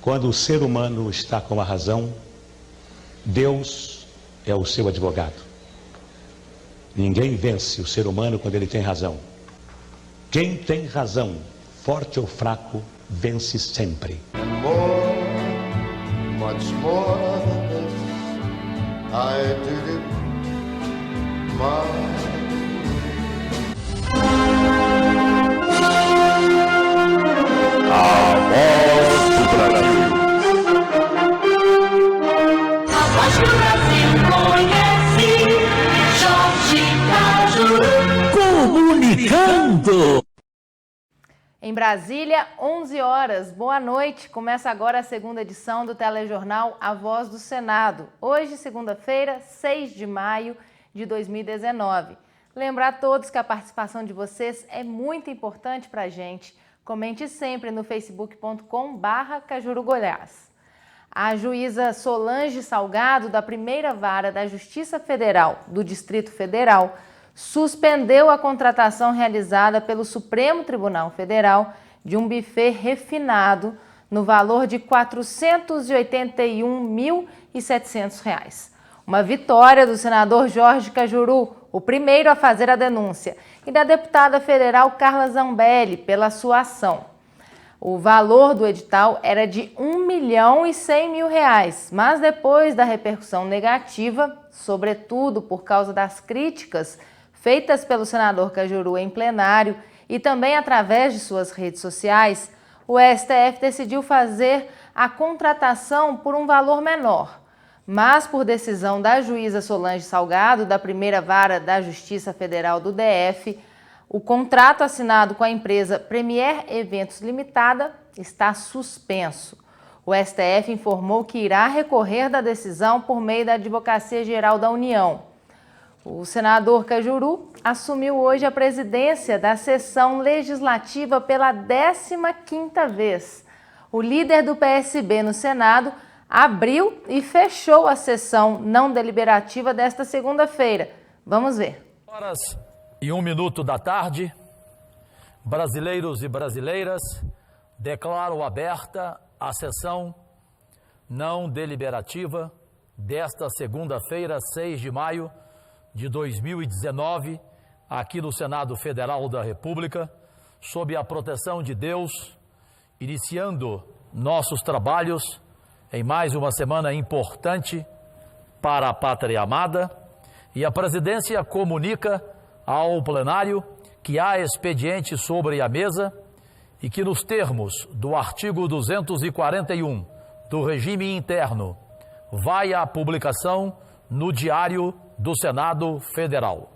Quando o ser humano está com a razão, Deus é o seu advogado. Ninguém vence o ser humano quando ele tem razão. Quem tem razão, forte ou fraco, vence sempre. And more, much more than this, I did it my A voz do Brasil. A voz que o Brasil conhece, Jorge Cajuru. Comunicando. Em Brasília, 11 horas. Boa noite. Começa agora a segunda edição do telejornal A Voz do Senado. Hoje, segunda-feira, 6 de maio de 2019. Lembrar a todos que a participação de vocês é muito importante para a gente. Comente sempre no facebook.com/CajuruGoiás. A juíza Solange Salgado, da primeira vara da Justiça Federal do Distrito Federal, suspendeu a contratação realizada pelo Supremo Tribunal Federal de um buffet refinado no valor de R$ 481.700. Uma vitória do senador Jorge Cajuru, o primeiro a fazer a denúncia, e da deputada federal Carla Zambelli pela sua ação. O valor do edital era de R$ 1.100.000, mas depois da repercussão negativa, sobretudo por causa das críticas feitas pelo senador Cajuru em plenário e também através de suas redes sociais, o STF decidiu fazer a contratação por um valor menor. Mas, por decisão da juíza Solange Salgado, da primeira vara da Justiça Federal do DF, o contrato assinado com a empresa Premier Eventos Limitada está suspenso. O STF informou que irá recorrer da decisão por meio da Advocacia Geral da União. O senador Cajuru assumiu hoje a presidência da sessão legislativa pela 15ª vez. O líder do PSB no Senado abriu e fechou a sessão não deliberativa desta segunda-feira. Vamos ver. Horas e 1 minuto da tarde, brasileiros e brasileiras, declaro aberta a sessão não deliberativa desta segunda-feira, 6 de maio de 2019, aqui no Senado Federal da República, sob a proteção de Deus, iniciando nossos trabalhos em mais uma semana importante para a pátria amada, e a presidência comunica ao plenário que há expediente sobre a mesa e que, nos termos do artigo 241 do regime interno, vai à publicação no Diário do Senado Federal.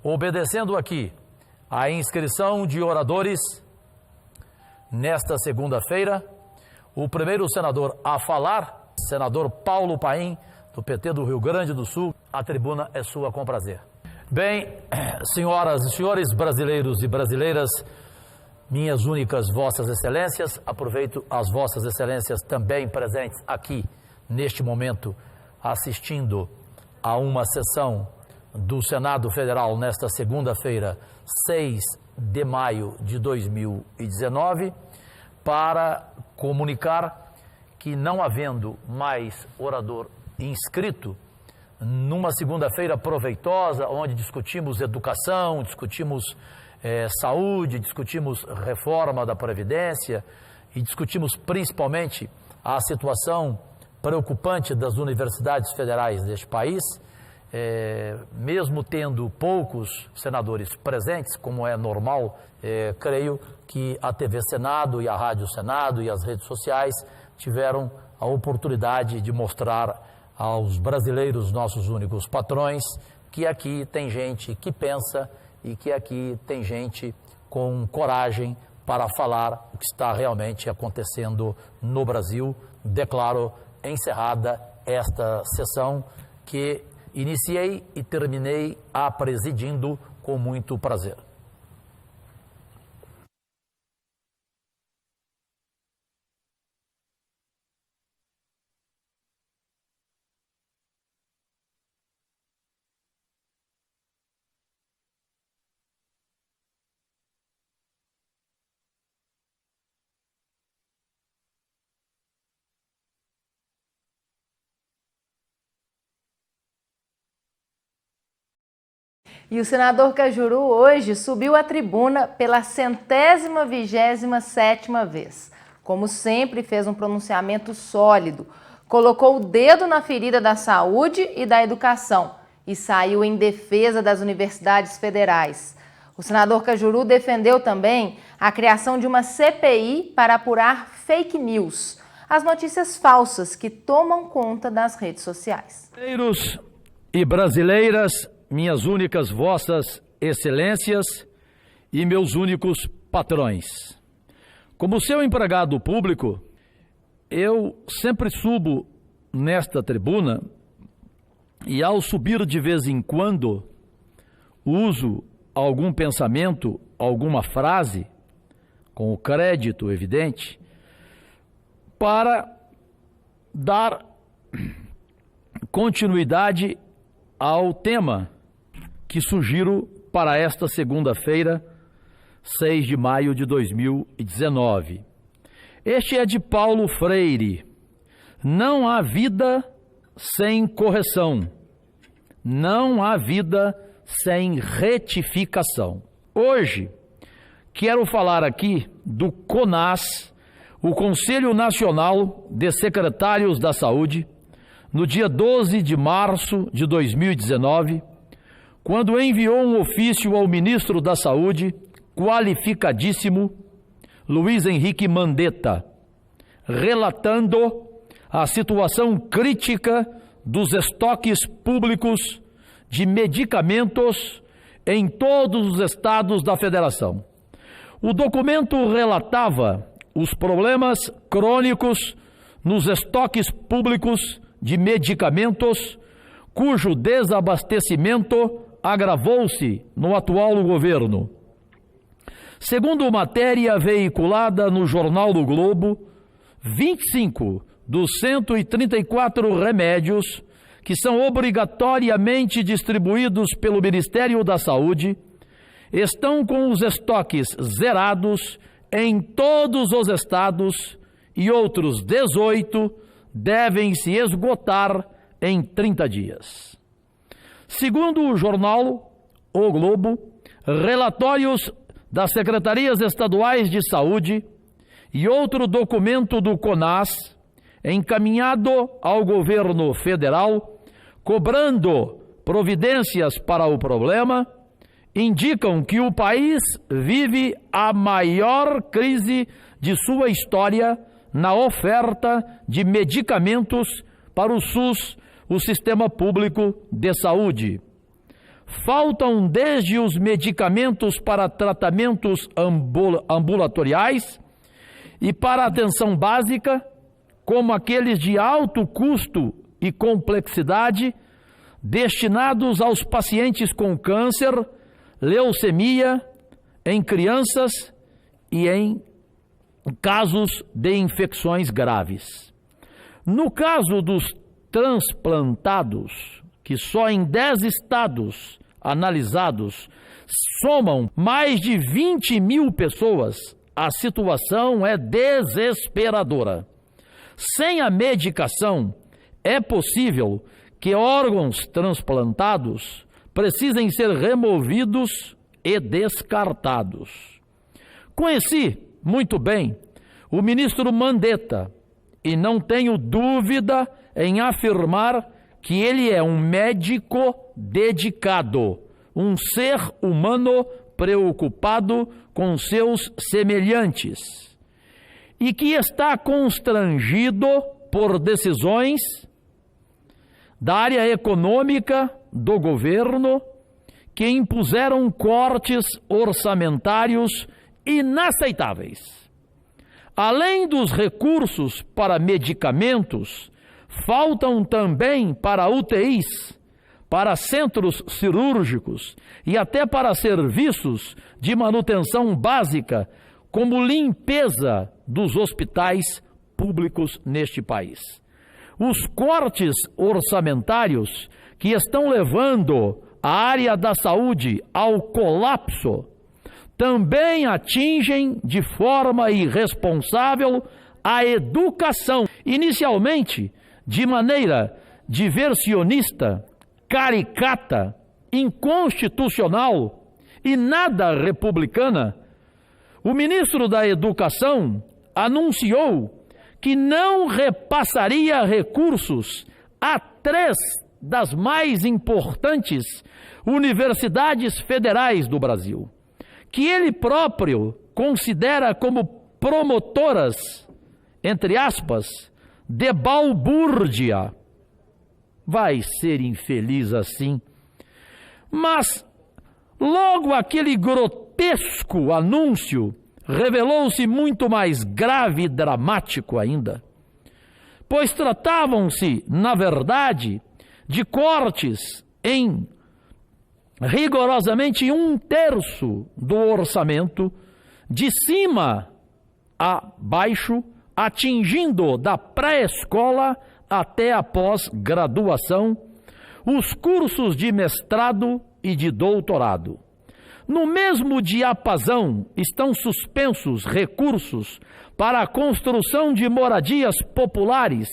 Obedecendo aqui a inscrição de oradores, nesta segunda-feira, o primeiro senador a falar, senador Paulo Paim, do PT do Rio Grande do Sul, a tribuna é sua, com prazer. Bem, senhoras e senhores, brasileiros e brasileiras, minhas únicas vossas excelências, aproveito as vossas excelências também presentes aqui, neste momento, assistindo a uma sessão do Senado Federal nesta segunda-feira, 6 de maio de 2019, para comunicar que, não havendo mais orador inscrito, numa segunda-feira proveitosa, onde discutimos educação, discutimos saúde, discutimos reforma da Previdência e discutimos principalmente a situação preocupante das universidades federais deste país, mesmo tendo poucos senadores presentes, como é normal, creio que a TV Senado e a Rádio Senado e as redes sociais tiveram a oportunidade de mostrar aos brasileiros, nossos únicos patrões, que aqui tem gente que pensa e que aqui tem gente com coragem para falar o que está realmente acontecendo no Brasil. Declaro encerrada esta sessão que iniciei e terminei a presidindo com muito prazer. E o senador Cajuru hoje subiu à tribuna pela 127ª vez. Como sempre, fez um pronunciamento sólido, colocou o dedo na ferida da saúde e da educação e saiu em defesa das universidades federais. O senador Cajuru defendeu também a criação de uma CPI para apurar fake news, as notícias falsas que tomam conta das redes sociais. Brasileiros e brasileiras, minhas únicas vossas excelências e meus únicos patrões. Como seu empregado público, eu sempre subo nesta tribuna e, ao subir de vez em quando, uso algum pensamento, alguma frase, com o crédito evidente, para dar continuidade ao tema que sugiro para esta segunda-feira, 6 de maio de 2019. Este é de Paulo Freire. Não há vida sem correção. Não há vida sem retificação. Hoje, quero falar aqui do CONAS, o Conselho Nacional de Secretários da Saúde, no dia 12 de março de 2019, quando enviou um ofício ao ministro da Saúde, qualificadíssimo, Luiz Henrique Mandetta, relatando a situação crítica dos estoques públicos de medicamentos em todos os estados da federação. O documento relatava os problemas crônicos nos estoques públicos de medicamentos, cujo desabastecimento agravou-se no atual governo. Segundo matéria veiculada no Jornal do Globo, 25 dos 134 remédios que são obrigatoriamente distribuídos pelo Ministério da Saúde estão com os estoques zerados em todos os estados e outros 18 devem se esgotar em 30 dias. Segundo o jornal O Globo, relatórios das Secretarias Estaduais de Saúde e outro documento do CONAS, encaminhado ao governo federal, cobrando providências para o problema, indicam que o país vive a maior crise de sua história na oferta de medicamentos para o SUS, o Sistema Público de Saúde. Faltam desde os medicamentos para tratamentos ambulatoriais e para atenção básica, como aqueles de alto custo e complexidade, destinados aos pacientes com câncer, leucemia, em crianças e em casos de infecções graves. No caso dos transplantados, que só em 10 estados analisados somam mais de 20 mil pessoas, a situação é desesperadora. Sem a medicação, é possível que órgãos transplantados precisem ser removidos e descartados. Conheci muito bem o ministro Mandetta e não tenho dúvida em afirmar que ele é um médico dedicado, um ser humano preocupado com seus semelhantes e que está constrangido por decisões da área econômica do governo que impuseram cortes orçamentários inaceitáveis. Além dos recursos para medicamentos, faltam também para UTIs, para centros cirúrgicos e até para serviços de manutenção básica, como limpeza dos hospitais públicos neste país. Os cortes orçamentários que estão levando a área da saúde ao colapso também atingem de forma irresponsável a educação, inicialmente de maneira diversionista, caricata inconstitucional e nada republicana, o ministro da Educação anunciou que não repassaria recursos a 3 das mais importantes universidades federais do Brasil, que ele próprio considera como promotoras, entre aspas, de balbúrdia. Vai ser infeliz assim. Mas logo aquele grotesco anúncio revelou-se muito mais grave e dramático ainda, pois tratavam-se, na verdade, de cortes em rigorosamente 1/3 do orçamento, de cima a baixo, atingindo da pré-escola até a pós-graduação, os cursos de mestrado e de doutorado. No mesmo diapasão estão suspensos recursos para a construção de moradias populares,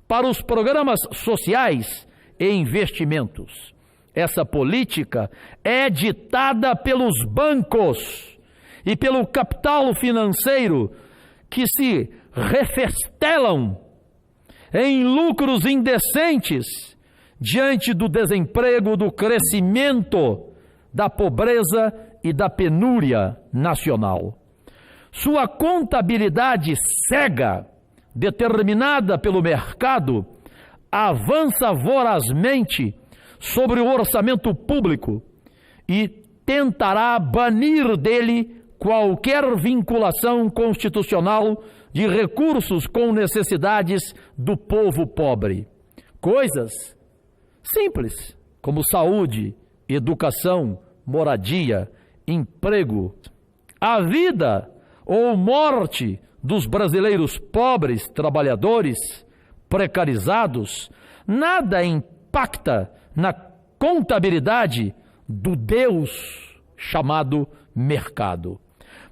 para os programas sociais e investimentos. Essa política é ditada pelos bancos e pelo capital financeiro que se refestelam em lucros indecentes diante do desemprego, do crescimento, da pobreza e da penúria nacional. Sua contabilidade cega, determinada pelo mercado, avança vorazmente sobre o orçamento público e tentará banir dele qualquer vinculação constitucional de recursos com necessidades do povo pobre. Coisas simples, como saúde, educação, moradia, emprego. A vida ou morte dos brasileiros pobres, trabalhadores, precarizados, nada impacta na contabilidade do Deus chamado mercado.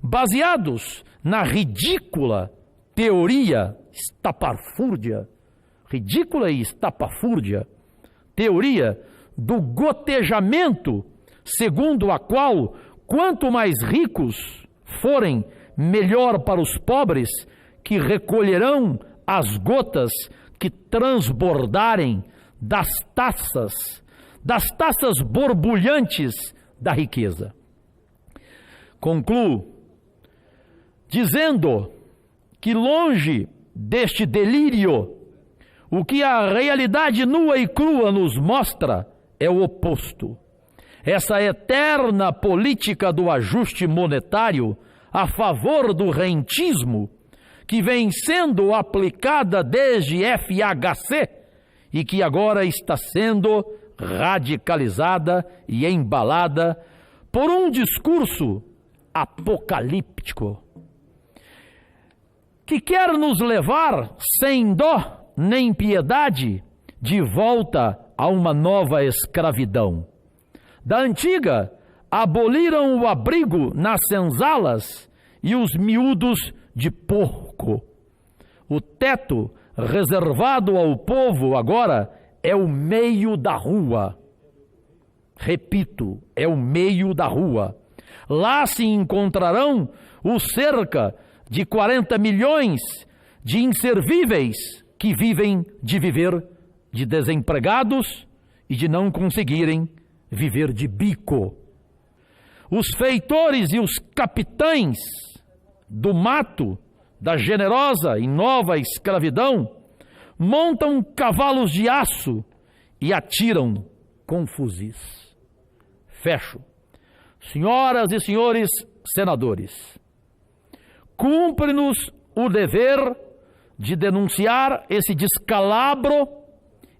Baseados na ridícula teoria estapafúrdia, ridícula e estapafúrdia, teoria do gotejamento, segundo a qual quanto mais ricos forem, melhor para os pobres, que recolherão as gotas que transbordarem das taças borbulhantes da riqueza. Concluo dizendo que longe deste delírio, o que a realidade nua e crua nos mostra é o oposto. Essa eterna política do ajuste monetário a favor do rentismo, que vem sendo aplicada desde FHC e que agora está sendo radicalizada e embalada por um discurso apocalíptico, que quer nos levar, sem dó nem piedade, de volta a uma nova escravidão. Da antiga, aboliram o abrigo nas senzalas e os miúdos de porco. O teto reservado ao povo agora é o meio da rua. Repito, é o meio da rua. Lá se encontrarão os cerca de 40 milhões de inservíveis que vivem de viver de desempregados e de não conseguirem viver de bico. Os feitores e os capitães do mato, da generosa e nova escravidão, montam cavalos de aço e atiram com fuzis. Fecho. Senhoras e senhores senadores, cumpre-nos o dever de denunciar esse descalabro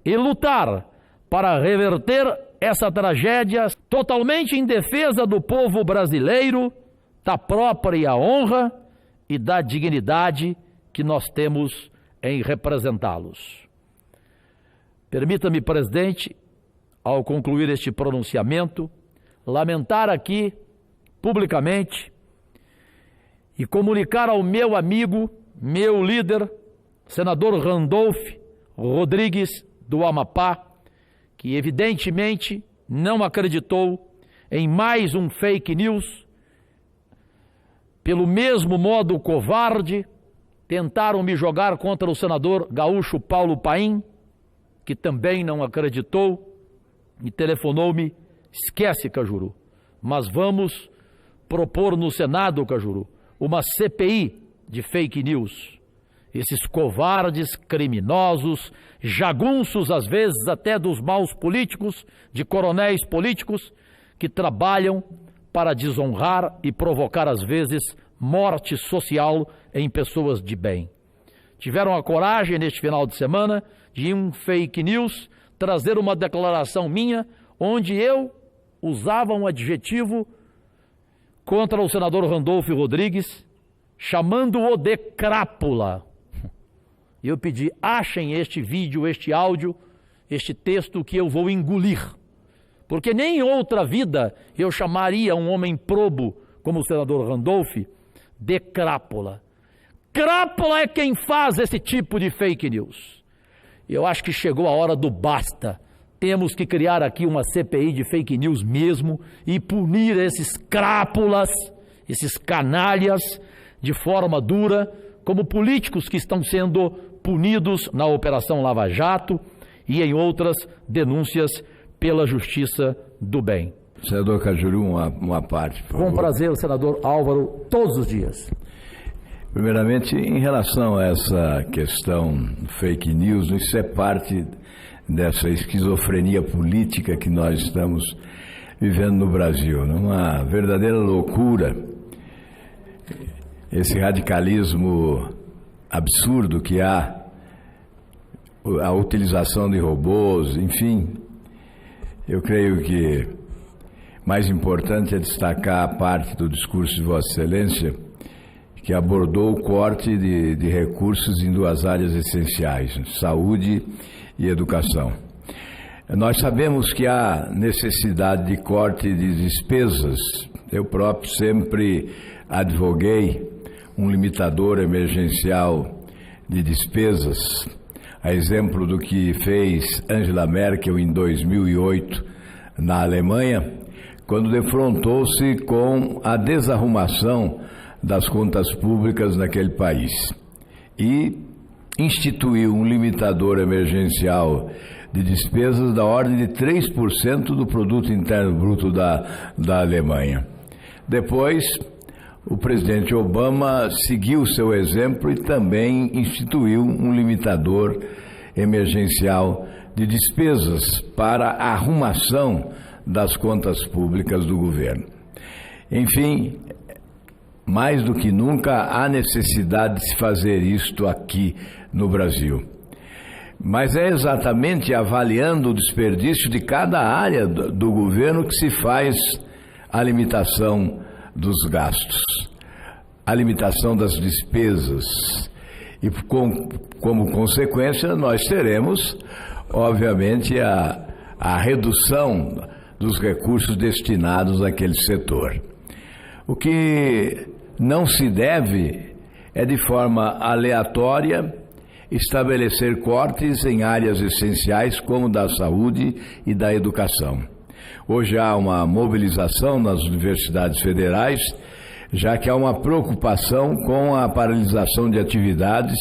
e lutar para reverter essa tragédia totalmente em defesa do povo brasileiro, da própria honra e da dignidade que nós temos em representá-los. Permita-me, presidente, ao concluir este pronunciamento, lamentar aqui, publicamente, e comunicar ao meu amigo, meu líder, senador Randolph Rodrigues, do Amapá, que evidentemente não acreditou em mais um fake news. Pelo mesmo modo covarde, tentaram me jogar contra o senador gaúcho Paulo Paim, que também não acreditou e telefonou-me: esquece, Cajuru, mas vamos propor no Senado, Cajuru, uma CPI de fake news. Esses covardes, criminosos, jagunços, às vezes até dos maus políticos, de coronéis políticos, que trabalham para desonrar e provocar, às vezes, morte social em pessoas de bem. Tiveram a coragem, neste final de semana, de um fake news, trazer uma declaração minha, onde eu usava um adjetivo contra o senador Randolfo Rodrigues, chamando-o de crápula. Eu pedi: achem este vídeo, este áudio, este texto que eu vou engolir. Porque nem em outra vida eu chamaria um homem probo como o senador Randolfo de crápula. Crápula é quem faz esse tipo de fake news. Eu acho que chegou a hora do basta. Temos que criar aqui uma CPI de fake news mesmo e punir esses crápulas, esses canalhas, de forma dura, como políticos que estão sendo punidos na Operação Lava Jato e em outras denúncias pela Justiça do Bem. Senador Cajuru, uma parte, por favor. Com prazer, senador Álvaro, todos os dias. Primeiramente, em relação a essa questão fake news, isso é parte dessa esquizofrenia política que nós estamos vivendo no Brasil, uma verdadeira loucura. Esse radicalismo absurdo que há, a utilização de robôs, enfim. Eu creio que mais importante é destacar a parte do discurso de Vossa Excelência que abordou o corte de recursos em duas áreas essenciais, saúde e educação. Nós sabemos que há necessidade de corte de despesas. Eu próprio sempre advoguei um limitador emergencial de despesas, a exemplo do que fez Angela Merkel em 2008 na Alemanha, quando defrontou-se com a desarrumação das contas públicas naquele país e instituiu um limitador emergencial de despesas da ordem de 3% do produto interno bruto da Alemanha. Depois, o presidente Obama seguiu seu exemplo e também instituiu um limitador emergencial de despesas para a arrumação das contas públicas do governo. Enfim, mais do que nunca há necessidade de se fazer isto aqui no Brasil. Mas é exatamente avaliando o desperdício de cada área do governo que se faz a limitação dos gastos, a limitação das despesas. E como consequência nós teremos, obviamente, a redução dos recursos destinados àquele setor. O que não se deve é, de forma aleatória, estabelecer cortes em áreas essenciais como da saúde e da educação. Hoje há uma mobilização nas universidades federais, já que há uma preocupação com a paralisação de atividades,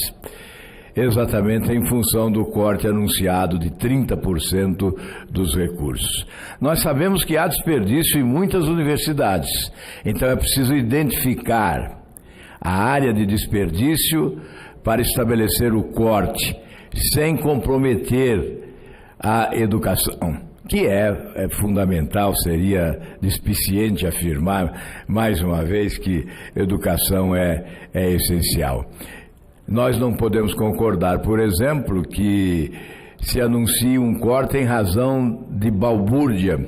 exatamente em função do corte anunciado de 30% dos recursos. Nós sabemos que há desperdício em muitas universidades, então é preciso identificar a área de desperdício para estabelecer o corte, sem comprometer a educação, que é fundamental. Seria despiciente afirmar, mais uma vez, que educação é essencial. Nós não podemos concordar, por exemplo, que se anuncie um corte em razão de balbúrdia,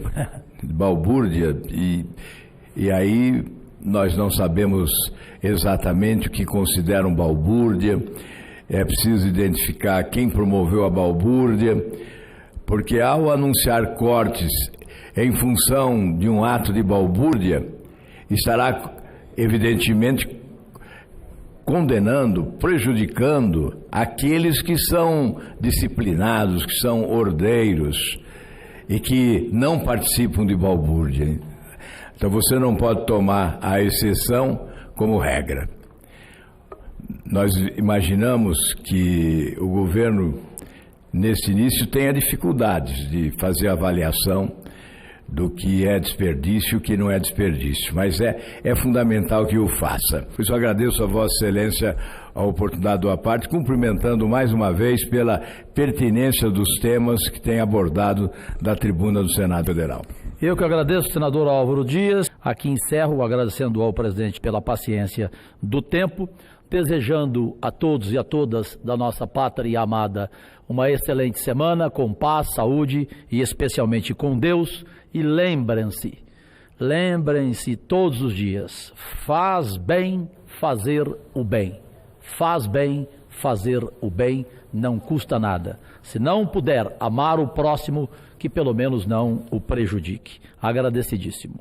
e aí nós não sabemos exatamente o que consideram balbúrdia. É preciso identificar quem promoveu a balbúrdia, porque ao anunciar cortes em função de um ato de balbúrdia, estará evidentemente condenando, prejudicando aqueles que são disciplinados, que são ordeiros. e que não participam de balbúrdia. Então você não pode tomar a exceção como regra. Nós imaginamos que o governo, nesse início, tenha dificuldades de fazer avaliação do que é desperdício e o que não é desperdício, mas é fundamental que o faça. Por isso eu agradeço a Vossa Excelência a oportunidade da parte, cumprimentando mais uma vez pela pertinência dos temas que tem abordado da tribuna do Senado Federal. Eu que agradeço, senador Álvaro Dias. Aqui encerro agradecendo ao presidente pela paciência do tempo, desejando a todos e a todas da nossa pátria amada uma excelente semana, com paz, saúde e especialmente com Deus. E lembrem-se todos os dias, faz bem fazer o bem. Faz bem fazer o bem, não custa nada. Se não puder amar o próximo, que pelo menos não o prejudique. Agradecidíssimo.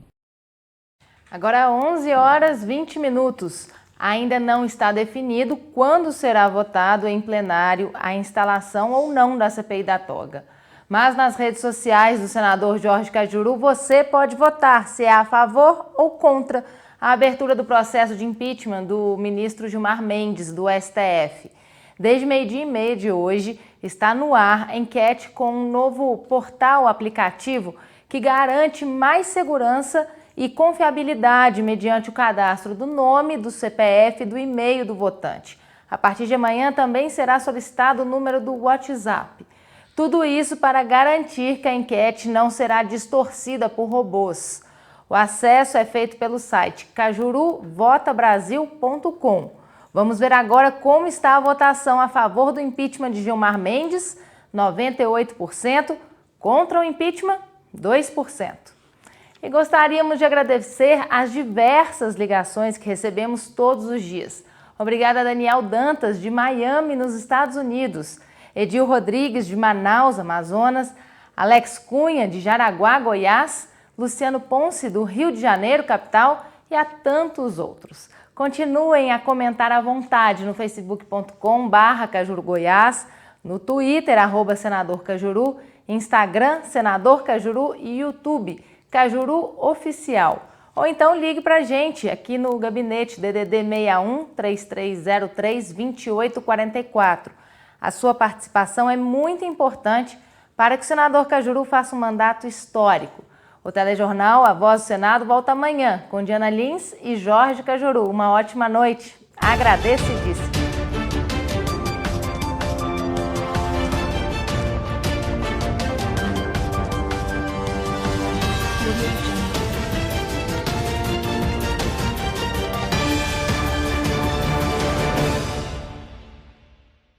Agora 11h20. Ainda não está definido quando será votado em plenário a instalação ou não da CPI da toga. Mas nas redes sociais do senador Jorge Cajuru, você pode votar se é a favor ou contra a abertura do processo de impeachment do ministro Gilmar Mendes, do STF. Desde 12h30 de hoje, está no ar a enquete com um novo portal aplicativo que garante mais segurança e confiabilidade mediante o cadastro do nome, do CPF e do e-mail do votante. A partir de amanhã também será solicitado o número do WhatsApp. Tudo isso para garantir que a enquete não será distorcida por robôs. O acesso é feito pelo site cajuruvotabrasil.com. Vamos ver agora como está a votação a favor do impeachment de Gilmar Mendes, 98%, contra o impeachment, 2%. E gostaríamos de agradecer as diversas ligações que recebemos todos os dias. Obrigada a Daniel Dantas, de Miami, nos Estados Unidos, Edil Rodrigues, de Manaus, Amazonas, Alex Cunha, de Jaraguá, Goiás, Luciano Ponce, do Rio de Janeiro, capital, e a tantos outros. Continuem a comentar à vontade no facebook.com/CajuruGoiás, no Twitter, @SenadorCajuru, Instagram, Senador Cajuru e YouTube, Cajuru Oficial. Ou então ligue para a gente aqui no gabinete DDD 61 3303 2844. A sua participação é muito importante para que o senador Cajuru faça um mandato histórico. O telejornal A Voz do Senado volta amanhã com Diana Lins e Jorge Cajuru. Uma ótima noite. Agradecidíssimo.